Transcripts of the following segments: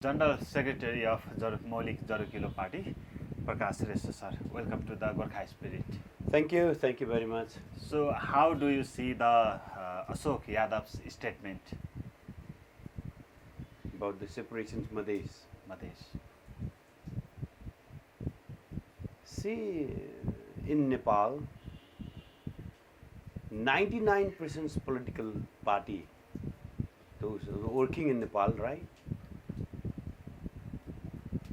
General Secretary of Maulik Jarukilo Party, Prakash Shrestha sir. Welcome to the Gorkha Spirit. Thank you very much. So, how do you see the Ashok Yadav's statement? About the separations Madhesh. Madesh? See, in Nepal, 99% political party, those working in Nepal, right?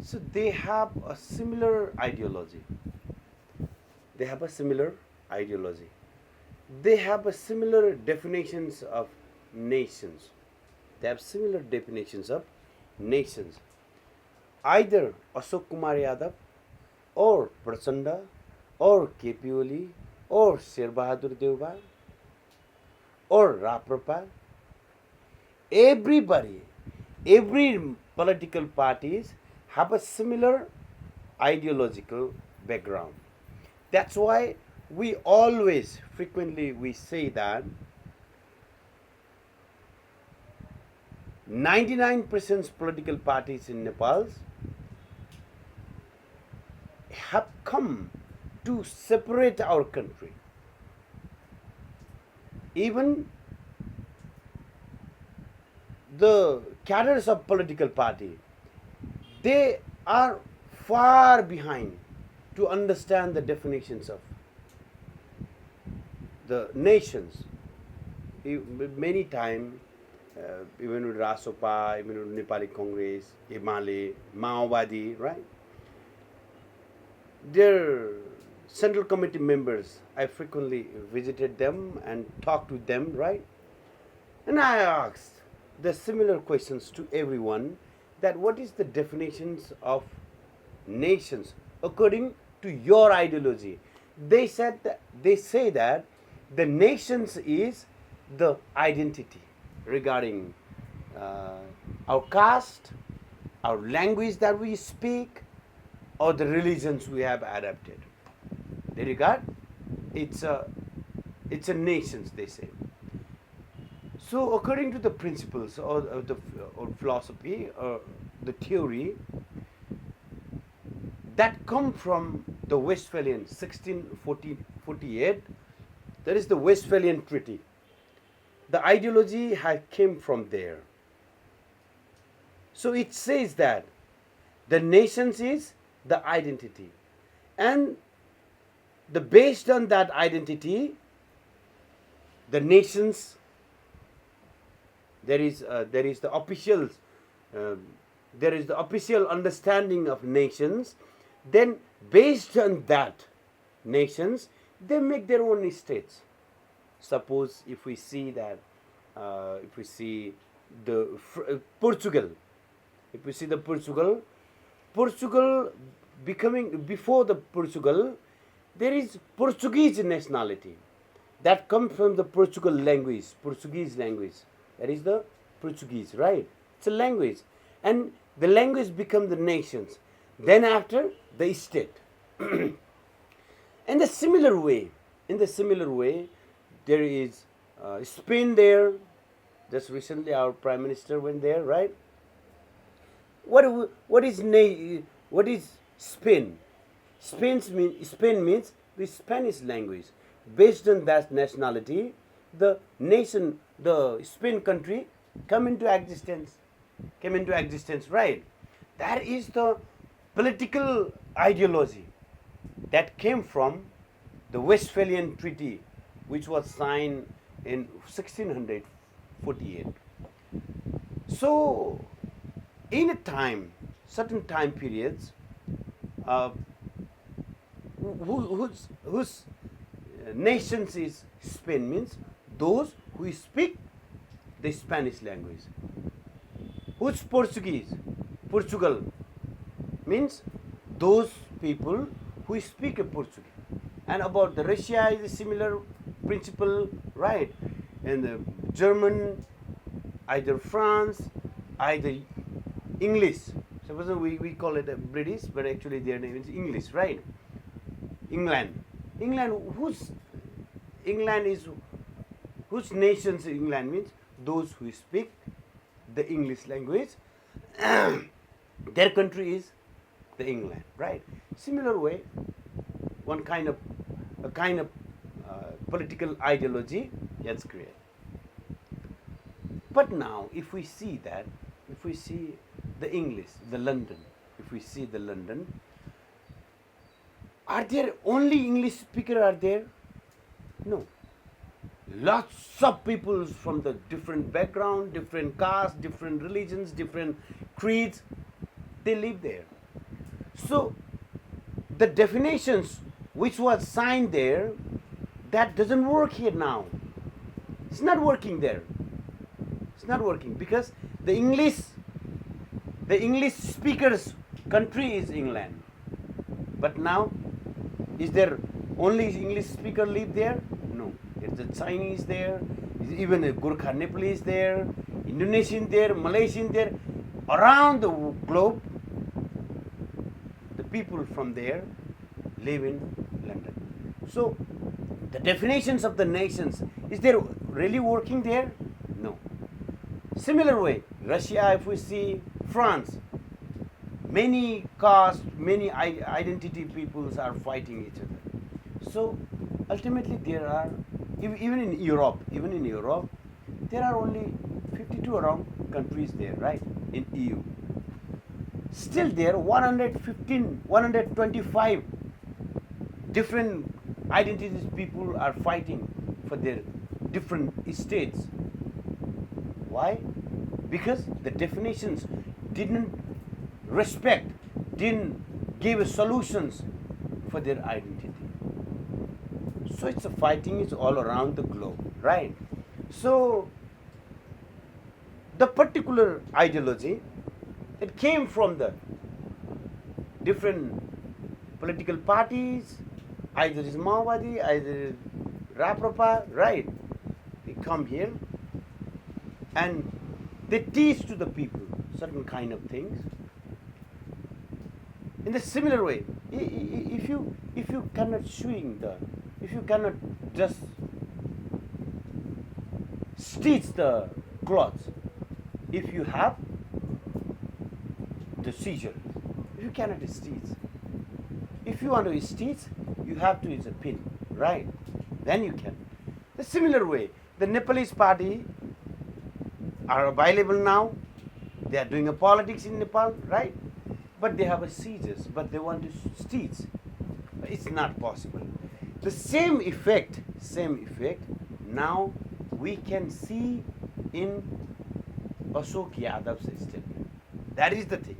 So they have a similar ideology. They have a similar ideology. They have a similar definitions of nations. They have similar definitions of nations. Either Ashok Kumar Yadav or Prachanda or KP Oli or Sher Bahadur Devba or Raprapa, everybody, every political parties have a similar ideological background. That's why we always frequently we say that 99% political parties in Nepal have come to separate our country. Even the cadres of political party, they are far behind to understand the definitions of the nations. Many times, even with Rasopa, even with Nepali Congress, Himale, Maowadi, right? Their central committee members, I frequently visited them and talked with them, right? And I asked the similar questions to everyone, that what is the definitions of nations according to your ideology. They say that the nations is the identity regarding our caste, our language that we speak, or the religions we have adopted. They regard it's a nations, they say. So according to the principles or philosophy or the theory that come from the Westphalian 1648, that is the Westphalian Treaty. The ideology came from there. So it says that the nations is the identity, and based on that identity, the nations, there is the official understanding of nations. Then based on that nations, they make their own states. Suppose if we see that if we see the Portugal, Portugal becoming, before the Portugal, there is Portuguese nationality that comes from the Portuguese language. That is the Portuguese, right? It's a language. And the language become the nations. Then after, the state. In the similar way, there is Spain there. Just recently our Prime Minister went there, right? What is Spain? Spain means the Spanish language. Based on that nationality, the nation, the Spain country, came into existence, right? That is the political ideology that came from the Westphalian Treaty, which was signed in 1648. So, in a certain time periods, whose nations is Spain means those who speak the Spanish language. Who's Portugal means those people who speak a Portuguese. And about the Russia is a similar principle, right? And the German, either France, either English. Suppose we call it a British, but actually their name is English, right? England, whose nations England means those who speak the English language. Their country is the England, right? Similar way, a kind of political ideology gets created. But now, if we see the English, the London, if we see the London, are there only English speakers are there? No. Lots of people from the different background, different castes, different religions, different creeds, they live there. So the definitions which was signed there, that doesn't work here now. It's not working there. It's not working because the English speakers country is England. But now, is there only English speaker live there? No. There's the Chinese there, even a Gorkha Nepalese there, Indonesian there, Malaysian there. Around the globe, the people from there live in London. So, the definitions of the nations, is there really working there? No. Similar way, Russia, if we see France, many castes, many identity peoples are fighting each other. So ultimately there are, even in Europe, there are only 52 around countries there, right, in EU. Still there 125 different identities people are fighting for their different states. Why? Because the definitions didn't respect, didn't give solutions for their identity. So it's a fighting is all around the globe, right? So the particular ideology, it came from the different political parties, either is Maowadi, either Raprapa, right? They come here and they teach to the people certain kind of things. In a similar way, if you cannot if you cannot just stitch the clothes, if you have the seizure, if you cannot stitch, if you want to stitch, you have to use a pin, right? Then you can. The similar way, the Nepalese party are available now. They are doing a politics in Nepal, right? But they have a seizures, but they want to stitch. It's not possible. The same effect now we can see in Ashok Yadav's statement. That is the thing.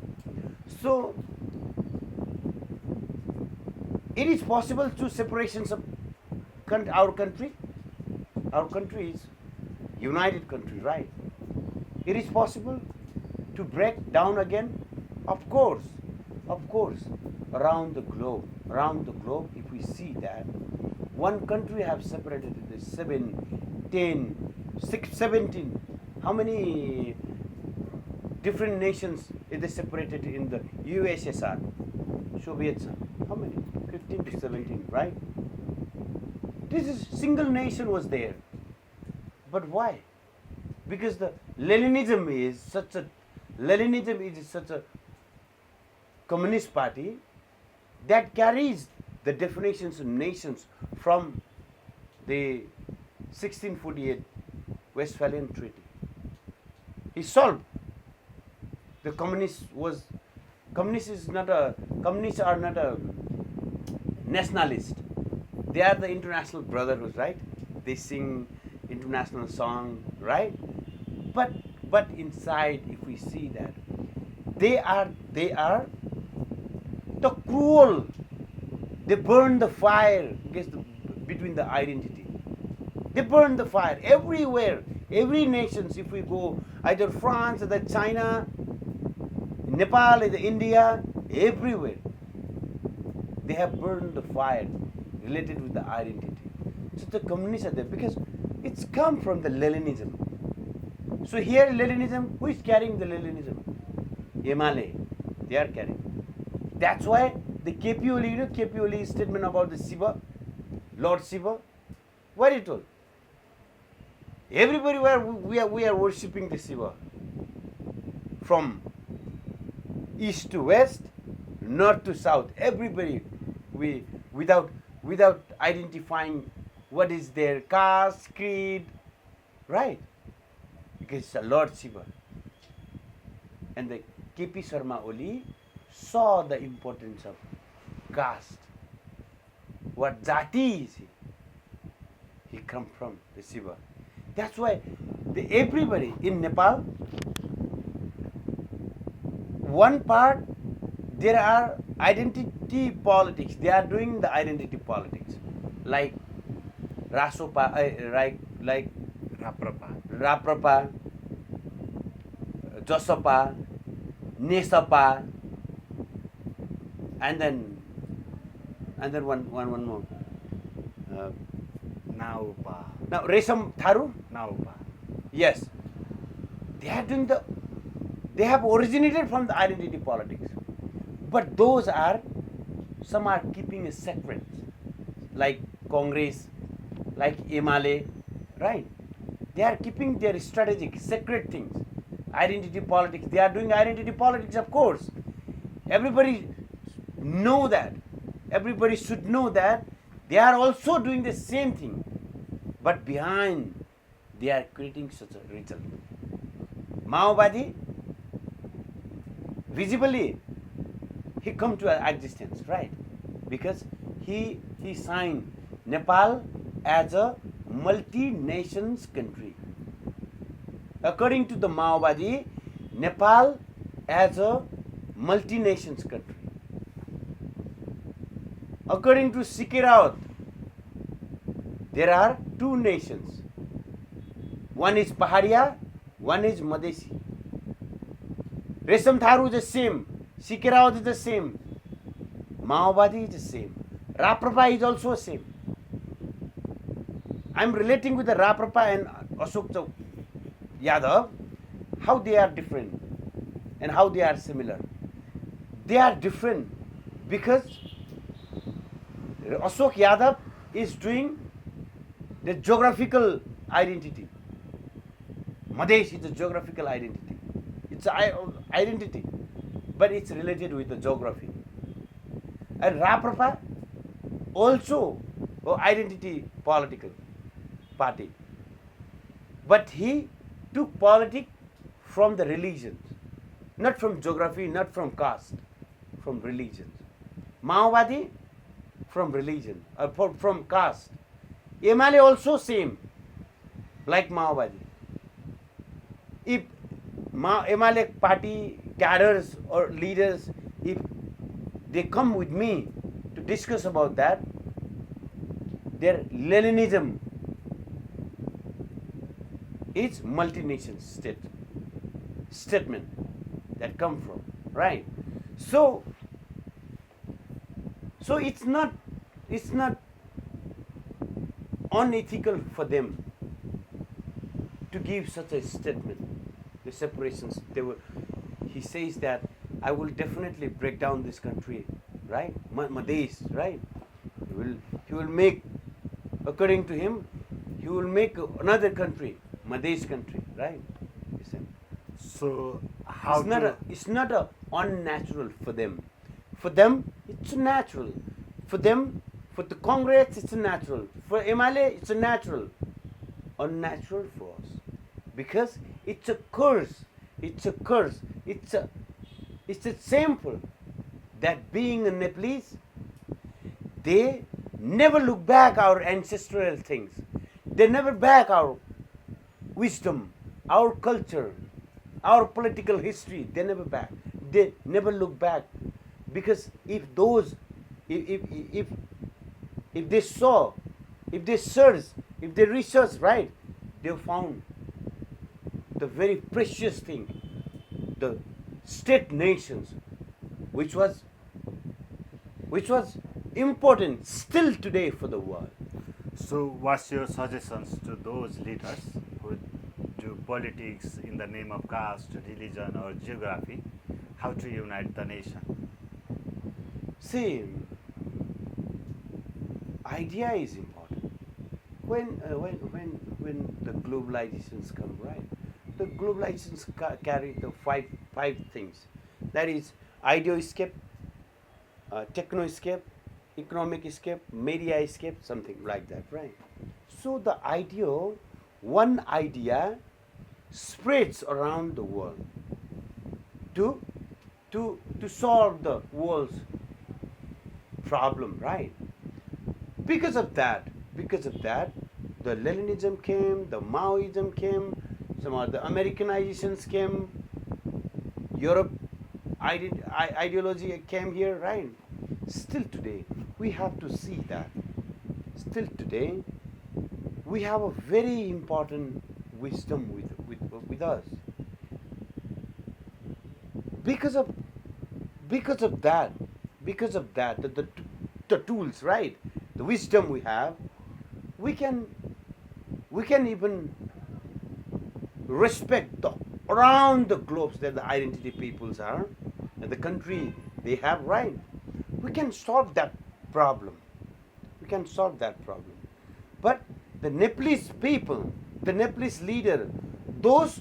So it is possible to separations of our country. Our country is united country, right? It is possible to break down again. Of course, around the globe, if we see that one country have separated into 7, 10, 6, 17, how many different nations is they separated in the USSR, Soviet, how many? 15 to 17, right? This is single nation was there. But why? Because the Leninism is such a communist party that carries the definitions of nations from the 1648 Westphalian Treaty. He solved. The communists are not a nationalist. They are the international brotherhood, right? They sing international song, right? But inside, if we see that, they are the cruel. They burn the fire between the identity. They burn the fire everywhere. Every nation, if we go either France, either China, Nepal, either India, everywhere, they have burned the fire related with the identity. So the communists are there because it's come from the Leninism. So here Leninism, who is carrying the Leninism? Yamale, they are carrying. That's why the KP Oli, KP Oli's statement about the Shiva, Lord Shiva, what he told? Everybody we are worshipping the Shiva. From east to west, north to south. Everybody, we without identifying what is their caste, creed, right? Because it's a Lord Shiva. And the K.P. Sharma Oli saw the importance of caste. What jati is he? He come from the Shiva. That's why everybody in Nepal, one part, there are identity politics. They are doing the identity politics, like Rasopa, like Raprapa, Josapa, Nesapa, and then one more. Naupa. Now Resam Tharu. Naupa. Yes, they are doing the. They have originated from the identity politics, but those are, some are keeping a secret, like Congress, like Emale, right? They are keeping their strategic, secret things. Identity politics. They are doing identity politics, of course. Everybody know that. Everybody should know that they are also doing the same thing, but behind they are creating such a result. Maoवादी, visibly, he come to existence, right? Because he signed Nepal as a multi-nations country. According to the Maoवादी, Nepal as a multi-nations country. According to Sikiraut, there are two nations. One is Pahadia, one is Madesi. Resam Tharu is the same. Sikiraut is the same. Maoवादी is the same. Raprapa is also the same. I am relating with the Raprapa and Ashok Yadav, how they are different and how they are similar. They are different because Ashok Yadav is doing the geographical identity. Madesh is a geographical identity. It's an identity, but it's related with the geography. And Raprapa also identity political party. But he took politics from the religions, not from geography, not from caste, from religions. Maoवादी from religion, from caste. Emale also same, like Maoवादी. If Emale party cadres or leaders, if they come with me to discuss about that, their Leninism is multi-nation statement that come from, right? So it's not unethical for them to give such a statement. The separations, he says that I will definitely break down this country, right? Madesh, right? He will make, according to him, he will make another country, Madesh country, right? So it's not a unnatural for them. For them, it's natural. For them, for the Congress, it's natural. For Emale, it's natural. Unnatural for us, because it's a curse. It's a curse. It's a sample that being a Nepalese, they never look back our ancestral things. They never back our wisdom, our culture, our political history. They never back. They never look back, because if they saw, if they search, if they research, right, they found the very precious thing, the state nations, which was important still today for the world. So what's your suggestions to those leaders who do politics in the name of caste, religion or geography? How to unite the nation? See, idea is important. When the globalizations come, right? The globalizations carry the five things. That is ideo escape, techno escape, economic escape, media escape, something like that, right? So the one idea spreads around the world to solve the world's problem, right? Because of that, the Leninism came, the Maoism came, some of the Americanizations came, Europe ideology came here, right? Still today, we have to see that. Still today, we have a very important wisdom with us. Because of that, the tools, right? The wisdom we have, we can even respect around the globes that the identity peoples are and the country they have, right? We can solve that problem. But the Nepalese people, the Nepalese leader, those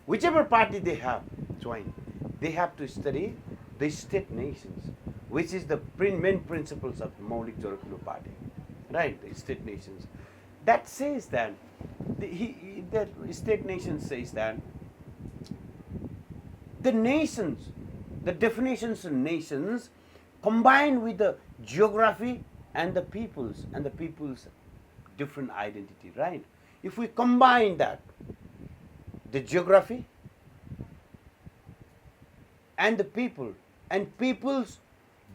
whichever party they have joined, they have to study the state nations, which is the main principles of the Maulik Jorokulu party, right? The state nations. That says that that state nation says that the nations, the definitions of nations, combined with the geography and the people's different identity, right? If we combine that, the geography and the people and people's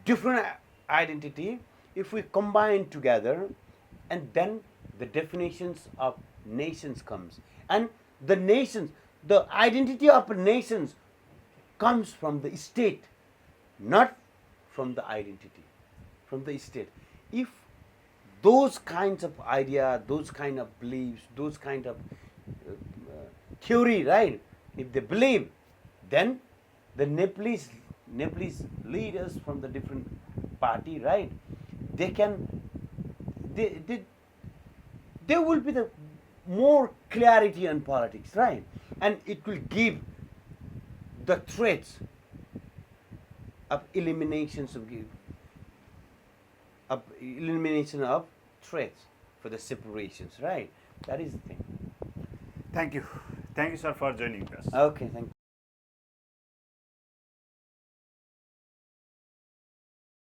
different identity, if we combine together, and then the definitions of nations comes, and the nations, the identity of nations comes from the state, not from the identity, from the state. If those kinds of idea, those kind of beliefs, those kind of theory, right? If they believe, then the Nepalese leaders from the different party, right? There will be the more clarity on politics, right? And it will give the threats of elimination of threats for the separations, right? That is the thing. Thank you, sir, for joining us. Okay, thank you.